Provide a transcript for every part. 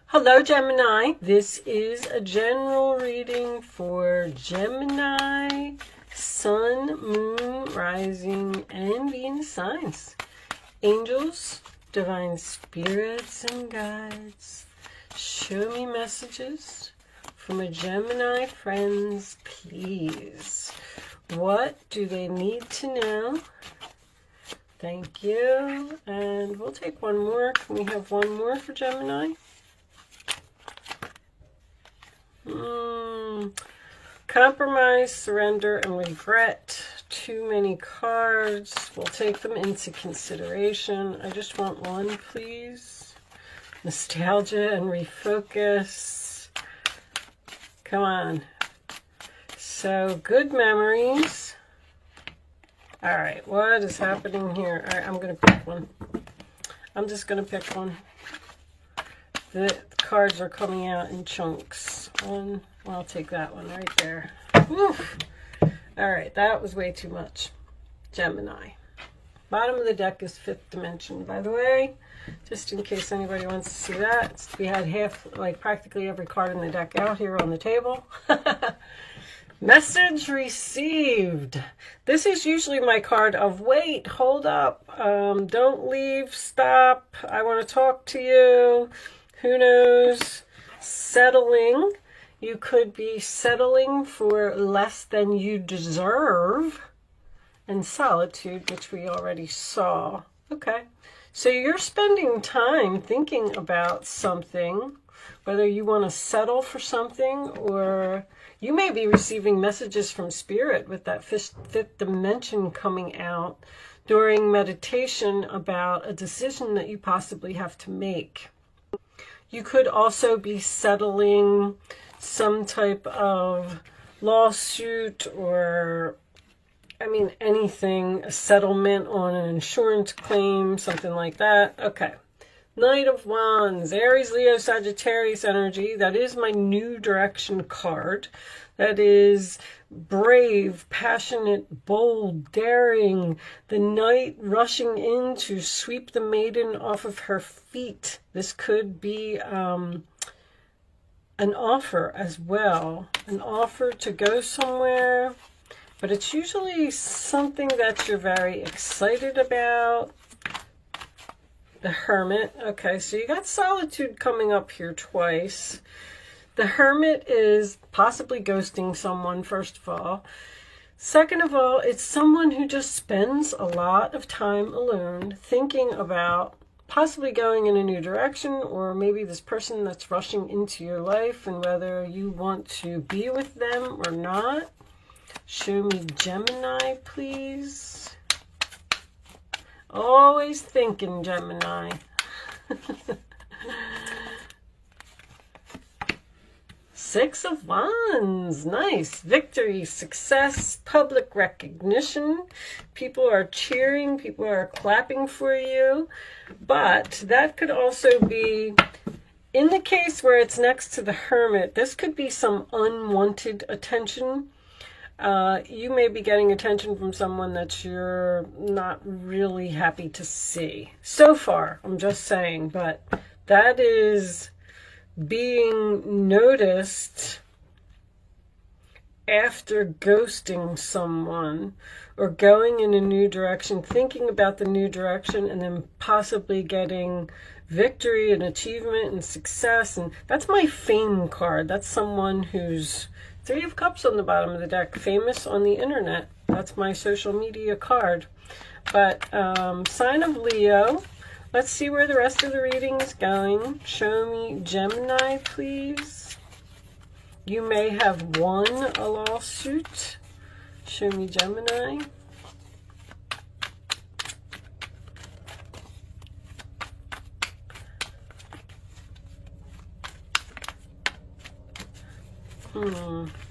Hello, Gemini. This is a general reading for Gemini, Sun, Moon, Rising, and Venus signs. Angels, divine spirits, and guides, show me messages for my Gemini friends, please. What do they need to know? Thank you. And we'll take one more. Can we have one more for Gemini? Compromise, surrender, and regret. Too many cards. We'll take them into consideration. I just want one, please. Nostalgia and refocus. Come on. So, good memories. All right, what is happening here? All right, I'm going to pick one. I'm just going to pick one. The cards are coming out in chunks. One, well, I'll take that one right there. Woo. All right, that was way too much. Gemini. Bottom of the deck is fifth dimension, by the way, just in case anybody wants to see that. We had practically every card in the deck out here on the table. Message received. This is usually my card of wait, hold up, don't leave, stop, I want to talk to you. Who knows? Settling. You could be settling for less than you deserve. And solitude, which we already saw. Okay. So you're spending time thinking about something, whether you want to settle for something, or you may be receiving messages from spirit with that fifth dimension coming out during meditation about a decision that you possibly have to make. You could also be settling some type of lawsuit or, anything, a settlement on an insurance claim, something like that. Okay. Knight of Wands, Aries, Leo, Sagittarius energy. That is my new direction card. That is brave, passionate, bold, daring. The knight rushing in to sweep the maiden off of her feet. This could be an offer as well. An offer to go somewhere. But it's usually something that you're very excited about. The Hermit. Okay, so you got solitude coming up here twice. The Hermit is possibly ghosting someone, first of all. Second of all, it's someone who just spends a lot of time alone thinking about possibly going in a new direction, or maybe this person that's rushing into your life and whether you want to be with them or not. Show me Gemini, please. Always thinking, Gemini. Six of Wands. Nice. Victory, success, public recognition. People are cheering. People are clapping for you. But that could also be, in the case where it's next to the Hermit, this could be some unwanted attention. You may be getting attention from someone that you're not really happy to see. So far, I'm just saying, but that is being noticed after ghosting someone or going in a new direction, thinking about the new direction, and then possibly getting victory and achievement and success. And that's my fame card. That's someone who's Three of Cups on the bottom of the deck, famous on the internet. That's my social media card. But sign of Leo. Let's see where the rest of the reading is going. Show me Gemini, please. You may have won a lawsuit. Show me Gemini.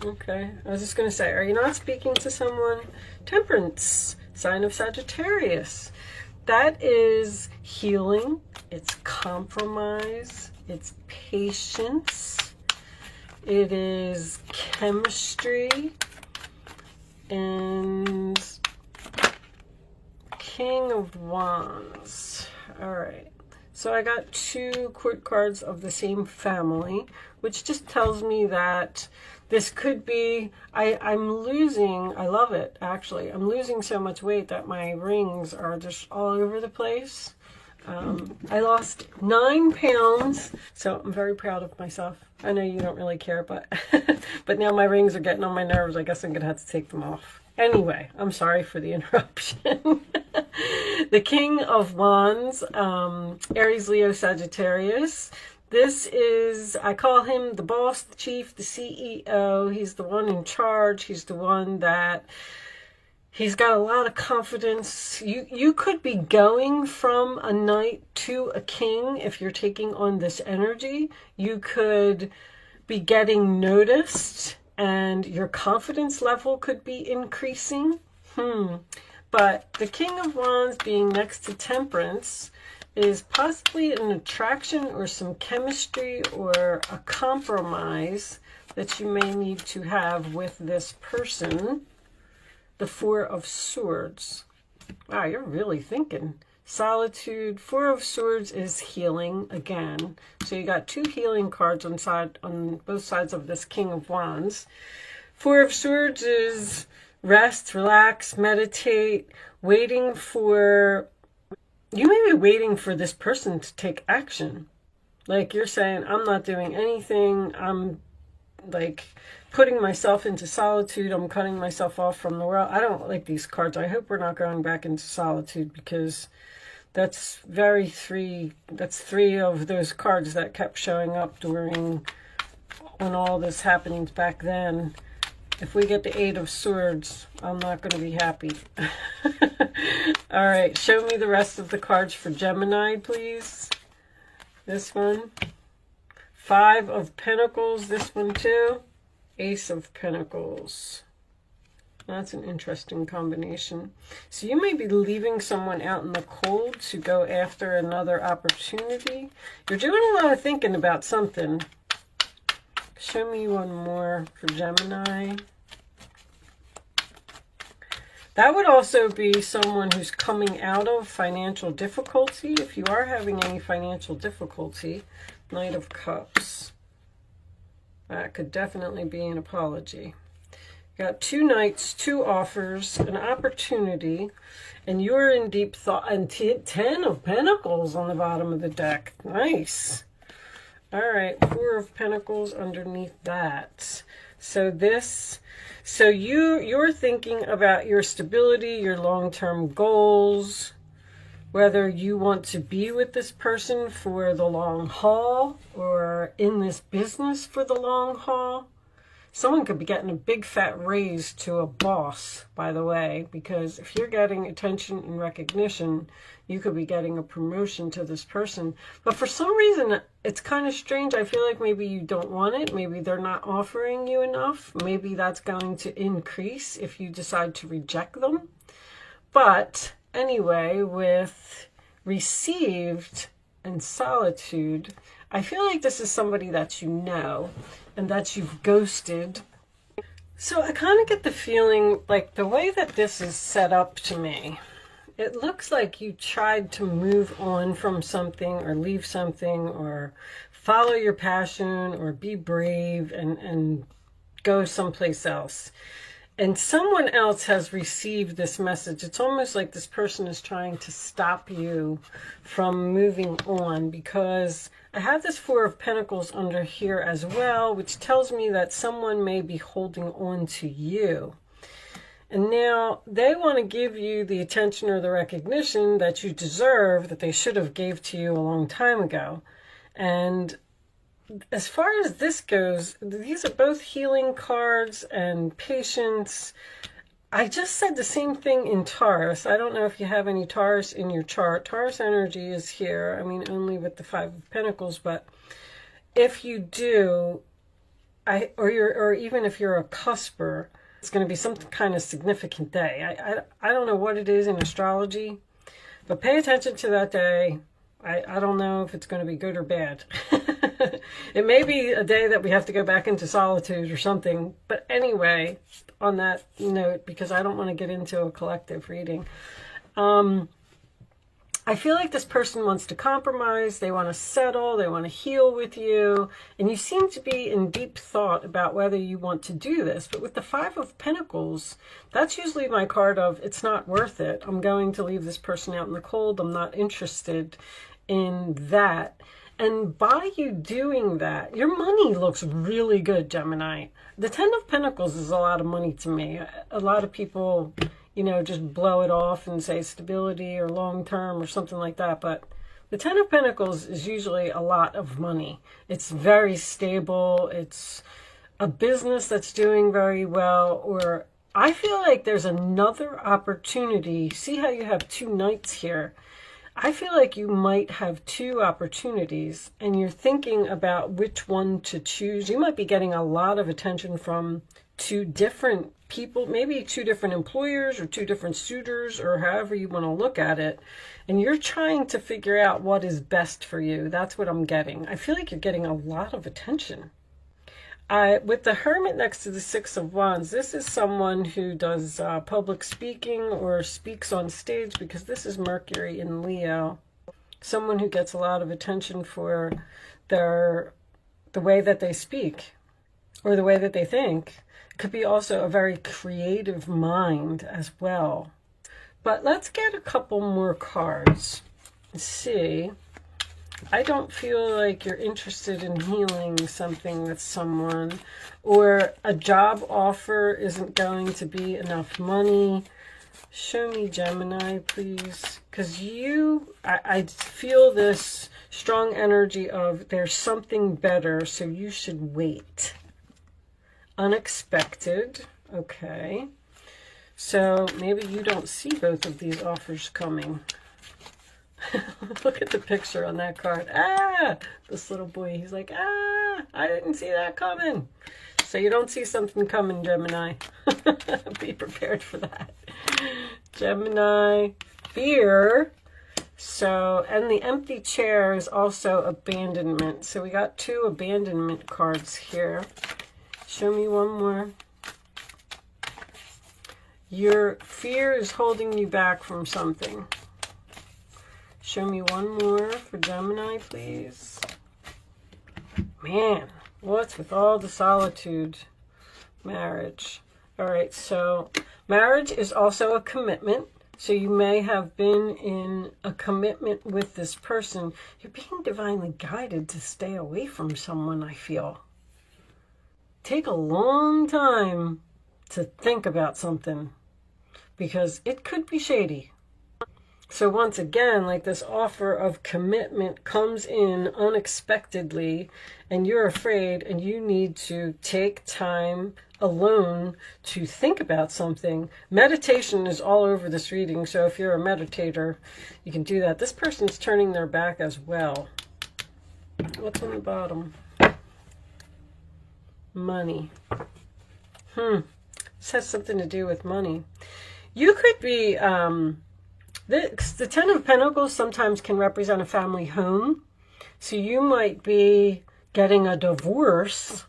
Okay. I was just going to say, are you not speaking to someone? Temperance, sign of Sagittarius. That is healing. It's compromise. It's patience. It is chemistry. And King of Wands. All right. So I got 2 court cards of the same family, which just tells me that this could be, I'm losing, I love it actually, I'm losing so much weight that my rings are just all over the place. I lost 9 pounds, so I'm very proud of myself. I know you don't really care, but but now my rings are getting on my nerves. I guess I'm gonna have to take them off. Anyway, I'm sorry for the interruption. The King of Wands, Aries, Leo, Sagittarius. This is, I call him the boss, the chief, the CEO. He's the one in charge. He's the one that, he's got a lot of confidence. You could be going from a knight to a king if you're taking on this energy. You could be getting noticed and your confidence level could be increasing. But the King of Wands being next to Temperance is possibly an attraction or some chemistry or a compromise that you may need to have with this person. The 4 of Swords. Wow, you're really thinking. Solitude. 4 of Swords is healing again. So you got 2 healing cards on both sides of this King of Wands. 4 of Swords is rest, relax, meditate, waiting for, you may be waiting for this person to take action. Like you're saying, I'm not doing anything. I'm like putting myself into solitude. I'm cutting myself off from the world. I don't like these cards. I hope we're not going back into solitude, because that's that's 3 of those cards that kept showing up during when all this happened back then. If we get the 8 of Swords, I'm not going to be happy. All right, show me the rest of the cards for Gemini, please. This one. 5 of Pentacles, this one too. Ace of Pentacles. That's an interesting combination. So you may be leaving someone out in the cold to go after another opportunity. You're doing a lot of thinking about something. Show me one more for Gemini. That would also be someone who's coming out of financial difficulty. If you are having any financial difficulty, Knight of Cups. That could definitely be an apology. Got 2 knights, 2 offers, an opportunity, and you're in deep thought. And 10 of Pentacles on the bottom of the deck. Nice. All right, 4 of Pentacles underneath that. So you're thinking about your stability, your long-term goals, whether you want to be with this person for the long haul or in this business for the long haul. Someone could be getting a big fat raise to a boss, by the way, because if you're getting attention and recognition, you could be getting a promotion to this person. But for some reason, it's kind of strange. I feel like maybe you don't want it. Maybe they're not offering you enough. Maybe that's going to increase if you decide to reject them. But anyway, with received and solitude, I feel like this is somebody that you know and that you've ghosted. So I kind of get the feeling like the way that this is set up to me, it looks like you tried to move on from something or leave something or follow your passion or be brave and go someplace else. And someone else has received this message. It's almost like this person is trying to stop you from moving on, because I have this 4 of Pentacles under here as well, which tells me that someone may be holding on to you. And now they want to give you the attention or the recognition that you deserve, that they should have gave to you a long time ago. And as far as this goes, these are both healing cards and patience. I just said the same thing in Taurus. I don't know if you have any Taurus in your chart. Taurus energy is here. I mean, only with the 5 of Pentacles, but if you do, or even if you're a cusper, it's going to be some kind of significant day. I don't know what it is in astrology, but pay attention to that day. I don't know if it's going to be good or bad. It may be a day that we have to go back into solitude or something. But anyway, on that note, because I don't want to get into a collective reading, I feel like this person wants to compromise, they want to settle, they want to heal with you, and you seem to be in deep thought about whether you want to do this. But with the Five of Pentacles, that's usually my card of it's not worth it. I'm going to leave this person out in the cold. I'm not interested in that. And by you doing that, your money looks really good, Gemini. The Ten of Pentacles is a lot of money to me. A lot of people, you know, just blow it off and say stability or long term or something like that. But the Ten of Pentacles is usually a lot of money. It's very stable. It's a business that's doing very well. Or I feel like there's another opportunity. See how you have two knights here? I feel like you might have two opportunities and you're thinking about which one to choose. You might be getting a lot of attention from two different people, maybe two different employers or two different suitors or however you want to look at it. And you're trying to figure out what is best for you. That's what I'm getting. I feel like you're getting a lot of attention. With the Hermit next to the Six of Wands, this is someone who does public speaking or speaks on stage, because this is Mercury in Leo. Someone who gets a lot of attention for the way that they speak or the way that they think. It could be also a very creative mind as well. But let's get a couple more cards and see. I don't feel like you're interested in healing something with someone, or a job offer isn't going to be enough money. Show me, Gemini, please. Because I feel this strong energy of there's something better, so you should wait. Unexpected. Okay. So maybe you don't see both of these offers coming. Look at the picture on that card. Ah, this little boy, he's like, ah, I didn't see that coming. So you don't see something coming, Gemini. Be prepared for that. Gemini, fear. So, and the empty chair is also abandonment. So we got two abandonment cards here. Show me one more. Your fear is holding you back from something. Show me one more for Gemini, please. Man, what's with all the solitude? Marriage. All right, so marriage is also a commitment. So you may have been in a commitment with this person. You're being divinely guided to stay away from someone, I feel. Take a long time to think about something, because it could be shady. So once again, like this offer of commitment comes in unexpectedly and you're afraid and you need to take time alone to think about something. Meditation is all over this reading, so if you're a meditator, you can do that. This person's turning their back as well. What's on the bottom? Money. This has something to do with money. You could be... The Ten of Pentacles sometimes can represent a family home. So you might be getting a divorce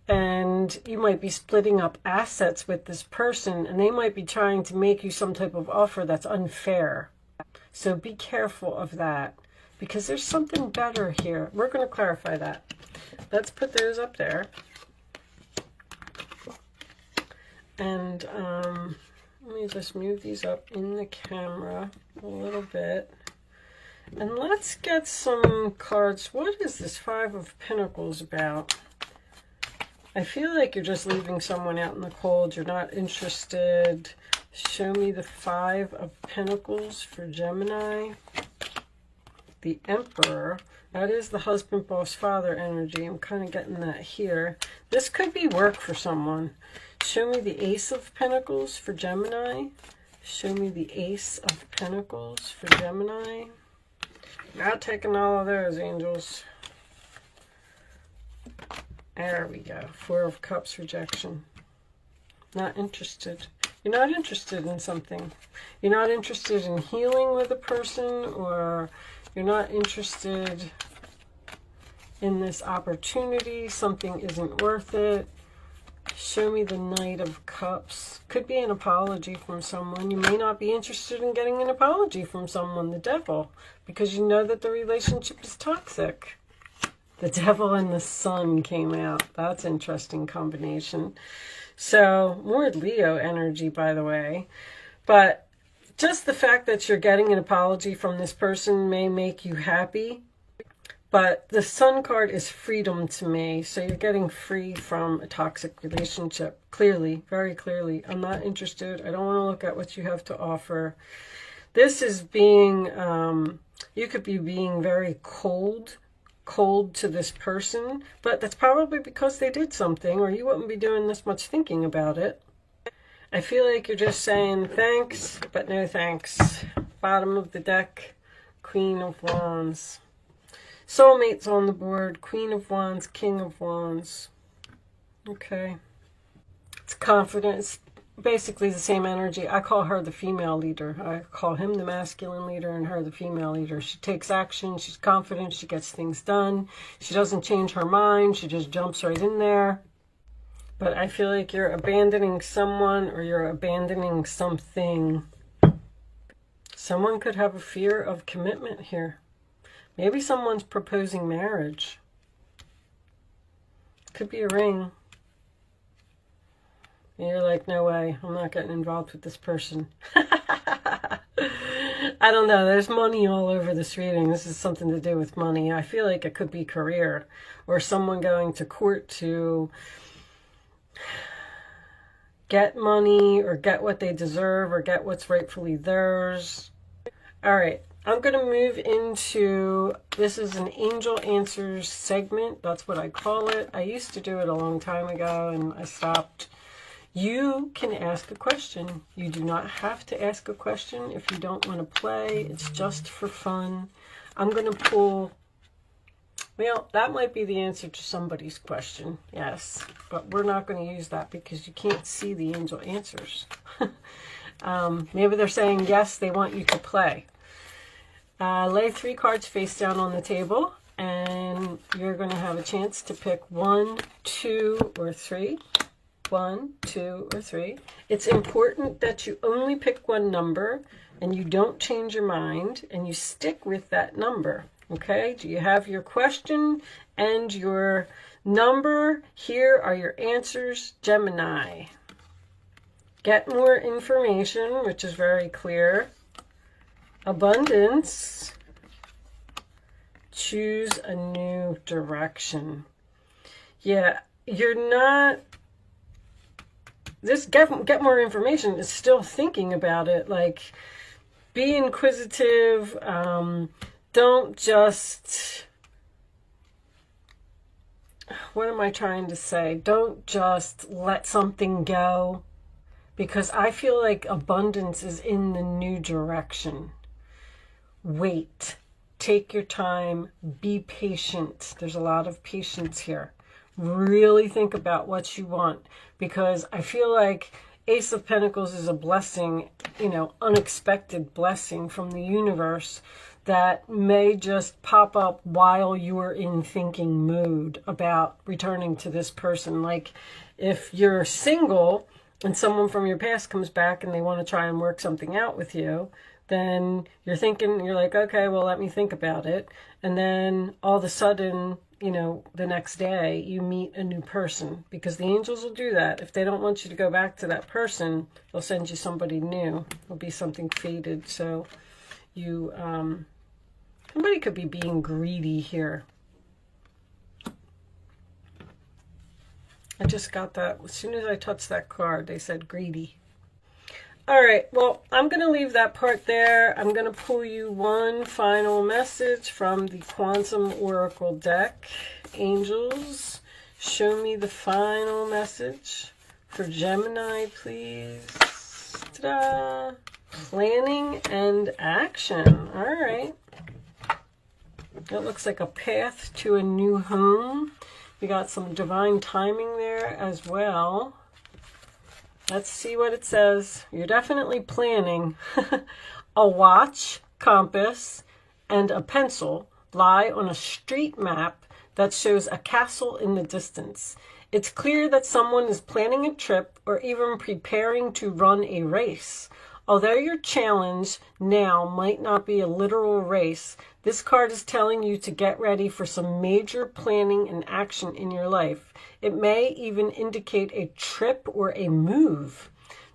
and you might be splitting up assets with this person, and they might be trying to make you some type of offer that's unfair. So be careful of that, because there's something better here. We're going to clarify that. Let's put those up there. And let me just move these up in the camera a little bit. And let's get some cards. What is this Five of Pentacles about? I feel like you're just leaving someone out in the cold. You're not interested. Show me the Five of Pentacles for Gemini. The Emperor. That is the husband, boss, father energy. I'm kind of getting that here. This could be work for someone. Show me the Ace of Pentacles for Gemini. Show me the Ace of Pentacles for Gemini. Not taking all of those, angels. There we go. Four of Cups, rejection. Not interested. You're not interested in something. You're not interested in healing with a person, or you're not interested in this opportunity. Something isn't worth it. Show me the Knight of Cups. Could be an apology from someone. You may not be interested in getting an apology from someone, the devil, because you know that the relationship is toxic. The devil and the sun came out. That's an interesting combination. So, more Leo energy, by the way. But just the fact that you're getting an apology from this person may make you happy. But the sun card is freedom to me. So you're getting free from a toxic relationship. Clearly, very clearly. I'm not interested. I don't want to look at what you have to offer. This is being, you could be being very cold to this person. But that's probably because they did something, or you wouldn't be doing this much thinking about it. I feel like you're just saying thanks, but no thanks. Bottom of the deck, Queen of Wands. Soulmates on the board, Queen of Wands, King of Wands. Okay. It's confidence. Basically the same energy. I call her the female leader. I call him the masculine leader and her the female leader. She takes action. She's confident. She gets things done. She doesn't change her mind. She just jumps right in there. But I feel like you're abandoning someone or you're abandoning something. Someone could have a fear of commitment here. Maybe someone's proposing marriage. Could be a ring. And you're like, no way, I'm not getting involved with this person. I don't know, there's money all over this reading. This is something to do with money. I feel like it could be career or someone going to court to get money or get what they deserve or get what's rightfully theirs. All right. I'm going to move into, this is an Angel Answers segment. That's what I call it. I used to do it a long time ago and I stopped. You can ask a question. You do not have to ask a question if you don't want to play. It's just for fun. I'm going to pull, well, that might be the answer to somebody's question. Yes, but we're not going to use that because you can't see the angel answers. Maybe they're saying, yes, they want you to play. Lay 3 cards face down on the table, and you're going to have a chance to pick 1, 2, or 3. 1, 2, or 3. It's important that you only pick one number, and you don't change your mind, and you stick with that number. Okay? Do you have your question and your number? Here are your answers, Gemini. Get more information, which is very clear. Abundance. Choose a new direction. Yeah, you're not, this get more information is still thinking about it. Like, be inquisitive. Don't just, what am I trying to say? Don't just let something go, because I feel like abundance is in the new direction. Wait, take your time, be patient. There's a lot of patience here. Really think about what you want, because I feel like Ace of Pentacles is a blessing, you know, unexpected blessing from the universe that may just pop up while you're in thinking mood about returning to this person. Like if you're single and someone from your past comes back and they want to try and work something out with you, then you're thinking, you're like, okay, well, let me think about it. And then all of a sudden, you know, the next day you meet a new person, because the angels will do that. If they don't want you to go back to that person, they'll send you somebody new. It'll be something faded. So you, somebody could be being greedy here. I just got that. As soon as I touched that card, they said greedy. All right, well, I'm going to leave that part there. I'm going to pull you one final message from the Quantum Oracle deck. Angels, show me the final message for Gemini, please. Ta-da! Planning and action. All right. That looks like a path to a new home. We got some divine timing there as well. Let's see what it says. You're definitely planning. A watch, compass, and a pencil lie on a street map that shows a castle in the distance. It's clear that someone is planning a trip or even preparing to run a race. Although your challenge now might not be a literal race, this card is telling you to get ready for some major planning and action in your life. It may even indicate a trip or a move.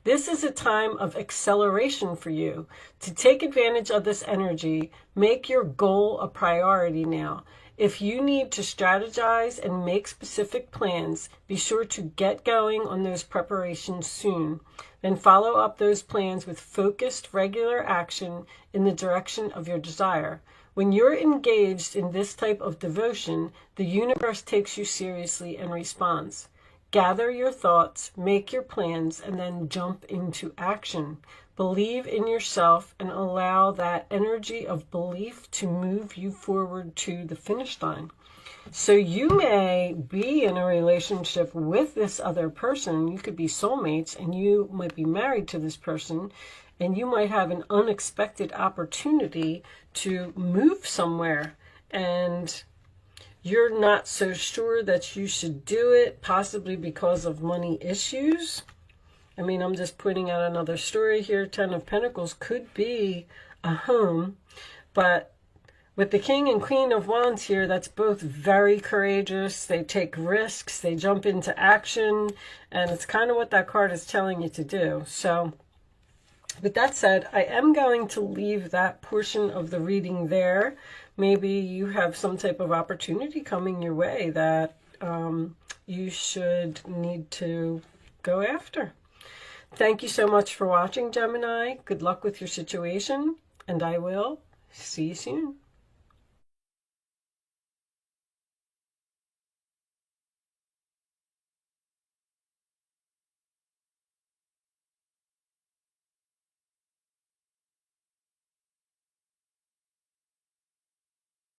This is a time of acceleration for you. To take advantage of this energy, make your goal a priority now. If you need to strategize and make specific plans, be sure to get going on those preparations soon. Then follow up those plans with focused, regular action in the direction of your desire. When you're engaged in this type of devotion, the universe takes you seriously and responds. Gather your thoughts, make your plans, and then jump into action. Believe in yourself and allow that energy of belief to move you forward to the finish line. So you may be in a relationship with this other person. You could be soulmates, and you might be married to this person, and you might have an unexpected opportunity to move somewhere, and you're not so sure that you should do it, possibly because of money issues. I mean, I'm just pointing out another story here. 10 of Pentacles could be a home, but with the King and Queen of Wands here, that's both very courageous. They take risks, they jump into action, and it's kind of what that card is telling you to do. So with that said, I am going to leave that portion of the reading there. Maybe you have some type of opportunity coming your way that you should need to go after. Thank you so much for watching, Gemini. Good luck with your situation, and I will see you soon.